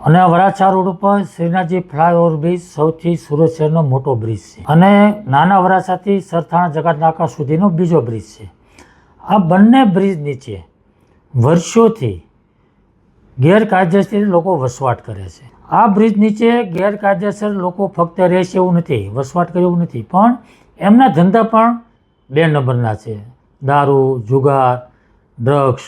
અને વરાછા રોડ ઉપર Shrinathji flyover bridge સૌથી સુરત શહેરનો મોટો બ્રિજ છે અને નાના વરાછાથી સરથાણા જકાતનાકા સુધીનો બીજો બ્રિજ છે. આ બંને બ્રિજ નીચે વર્ષોથી ગેરકાયદેસર લોકો વસવાટ કરે છે. આ બ્રિજ નીચે ગેરકાયદેસર લોકો ફક્ત રહે છે એવું નથી, વસવાટ કરે એવું નથી, પણ એમના ધંધા પણ 2 નંબરના છે. દારૂ, જુગાર, ડ્રગ્સ,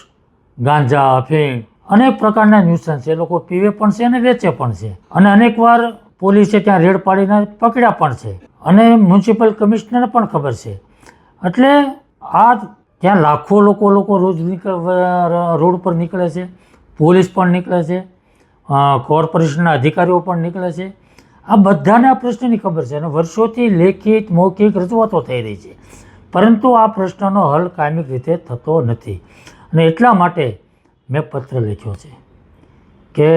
ગાંજા, અફીણ, અનેક પ્રકારના ન્યુસન્સ એ લોકો પીવે પણ છે અને વેચે પણ છે. અને અનેકવાર પોલીસે ત્યાં રેડ પાડીને પકડ્યા પણ છે અને મ્યુનિસિપલ કમિશનરને પણ ખબર છે. એટલે આ ત્યાં લાખો લોકો રોજ રોડ પર નીકળે છે, પોલીસ પણ નીકળે છે, કોર્પોરેશનના અધિકારીઓ પણ નીકળે છે. આ બધાને આ પ્રશ્નની ખબર છે અને વર્ષોથી લેખિત મૌખિક રજૂઆતો થઈ રહી છે, પરંતુ આ પ્રશ્નનો હલ કાયમિક રીતે થતો નથી. અને એટલા માટે મેં પત્ર લખ્યો છે કે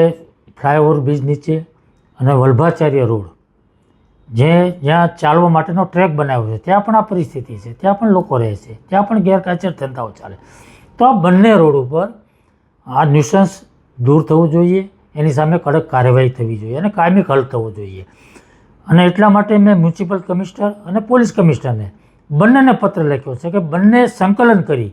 ફ્લાયઓવર બ્રિજ નીચે અને વલ્ભાચાર્ય રોડ જ્યાં ચાલવા માટેનો ટ્રેક બનાવ્યો છે ત્યાં પણ આ પરિસ્થિતિ છે, ત્યાં પણ લોકો રહે છે, ત્યાં પણ ગેરકાયદેસર ધંધાઓ ચાલે. તો આ બંને રોડ ઉપર આ ન્યુસન્સ દૂર થવું જોઈએ, એની સામે કડક કાર્યવાહી થવી જોઈએ અને કાયમિક હલ થવો જોઈએ. અને એટલા માટે મેં મ્યુનિસિપલ કમિશનર અને પોલીસ કમિશનરને બંનેને પત્ર લખ્યો છે કે બંને સંકલન કરી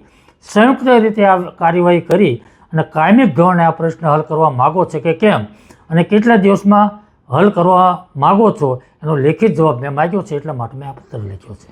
સંયુક્ત રીતે આ કાર્યવાહી કરી અને કાયમિક ધોરણે આ પ્રશ્ન હલ કરવા માગો છે કે કેમ અને કેટલા દિવસમાં હલ કરવા માગો છો એનો લેખિત જવાબ મેં માગ્યો છે. એટલા માટે મેં આ પત્ર લખ્યો છે.